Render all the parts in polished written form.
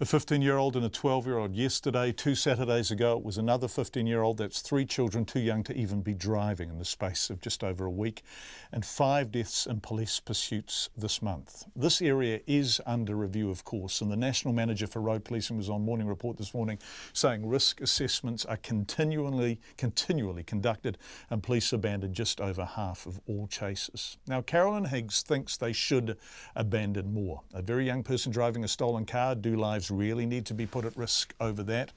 A 15-year-old and a 12-year-old yesterday. 2 Saturdays ago it was another 15-year-old. That's 3 children too young to even be driving in the space of just over a week. And 5 deaths in police pursuits this month. This area is under review, of course, and the National Manager for Road Policing was on Morning Report this morning saying risk assessments are continually conducted and police abandon just over half of all chases. Now, Carolyn Higgs thinks they should abandon more. A very young person driving a stolen car, do lives really need to be put at risk over that?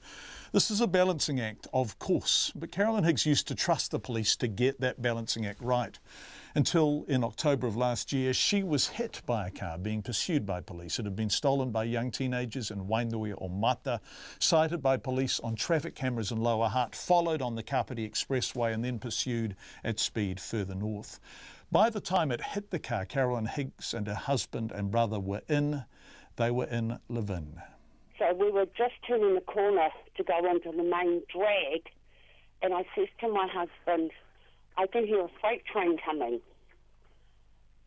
This is a balancing act, of course, but Carolyn Higgs used to trust the police to get that balancing act right. Until in October of last year, she was hit by a car being pursued by police. It had been stolen by young teenagers in Wainui or Mata, sighted by police on traffic cameras in Lower Hutt, followed on the Kapiti Expressway and then pursued at speed further north. By the time it hit the car, Carolyn Higgs and her husband and brother were in Levin. So we were just turning the corner to go onto the main drag, and I says to my husband, I can hear a freight train coming.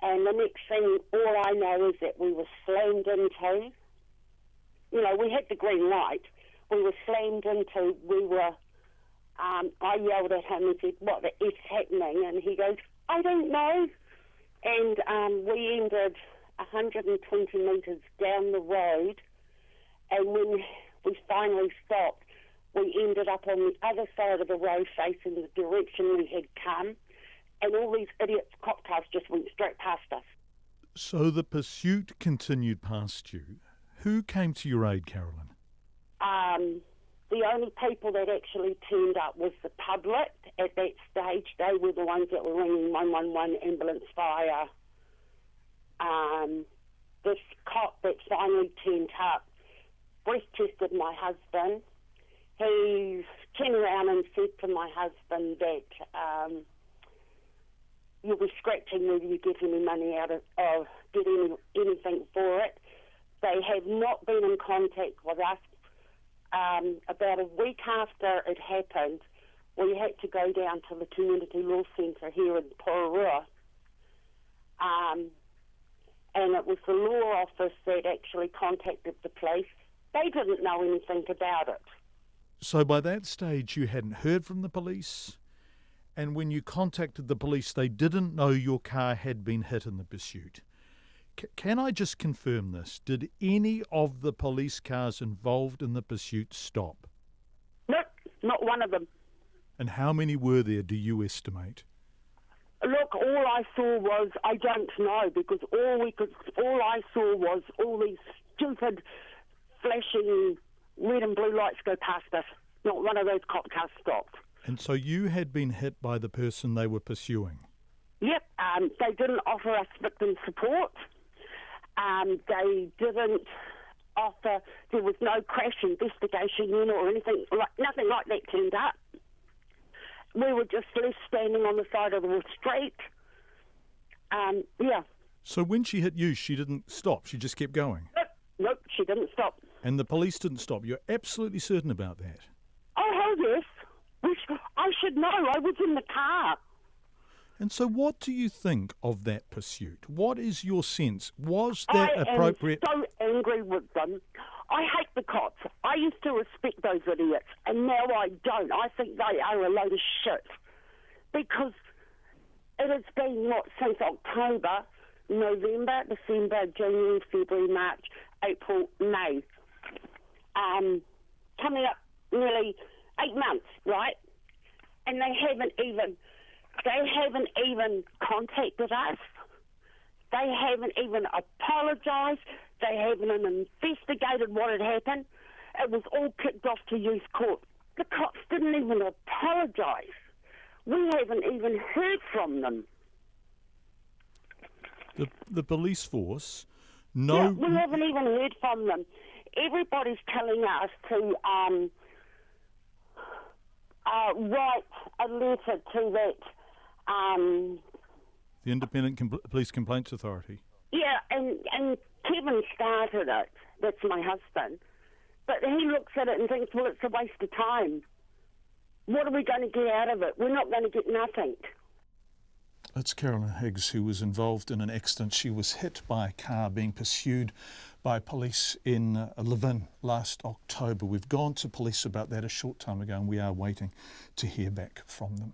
And the next thing, all I know is that we were slammed into. You know, we had the green light. We were slammed into. I yelled at him and said, what the F's happening? And he goes, I don't know. And we ended 120 metres down the road. And when we finally stopped, we ended up on the other side of the road facing the direction we had come, and all these idiots cop cars just went straight past us. So the pursuit continued past you. Who came to your aid, Carolyn? The only people that actually turned up was the public. At that stage, they were the ones that were ringing 111, ambulance, fire. This cop that finally turned up breath tested my husband. He turned around and said to my husband that you'll be scratching whether you get any money out of or get anything for it. They have not been in contact with us. About a week after it happened, we had to go down to the community law centre here in Pororua. And it was the law office that actually contacted the police. They didn't know anything about it. So by that stage you hadn't heard from the police, and when you contacted the police they didn't know your car had been hit in the pursuit. Can I just confirm this? Did any of the police cars involved in the pursuit stop? No, not one of them. And how many were there, do you estimate? Look, all I saw was, I don't know, because all I saw was all these stupid flashing red and blue lights go past us. Not one of those cop cars stopped. And so you had been hit by the person they were pursuing? Yep. They didn't offer us victim support. They didn't offer, there was no crash investigation unit or anything, nothing like that turned up. We were just left standing on the side of the street. Yeah. So when she hit you, she didn't stop, she just kept going? Nope, she didn't stop. And the police didn't stop. You're absolutely certain about that? Oh, hell yes. I should know. I was in the car. And so what do you think of that pursuit? What is your sense? Was that appropriate? I am so angry with them. I hate the cops. I used to respect those idiots, and now I don't. I think they are a load of shit. Because it has been, since October, November, December, January, February, March, April, May. Coming up nearly 8 months, right? And they haven't even contacted us. They haven't even apologised. They haven't investigated what had happened. It was all kicked off to youth court. The cops didn't even apologise. We haven't even heard from them. The police force? No. Yeah, we haven't even heard from them. Everybody's telling us to write a letter to that... the Independent Police Complaints Authority? Yeah, and Kevin started it. That's my husband. But he looks at it and thinks, well, it's a waste of time. What are we going to get out of it? We're not going to get nothing. That's Carolyn Higgs, who was involved in an accident. She was hit by a car being pursued by police in Levin last October. We've gone to police about that a short time ago and we are waiting to hear back from them.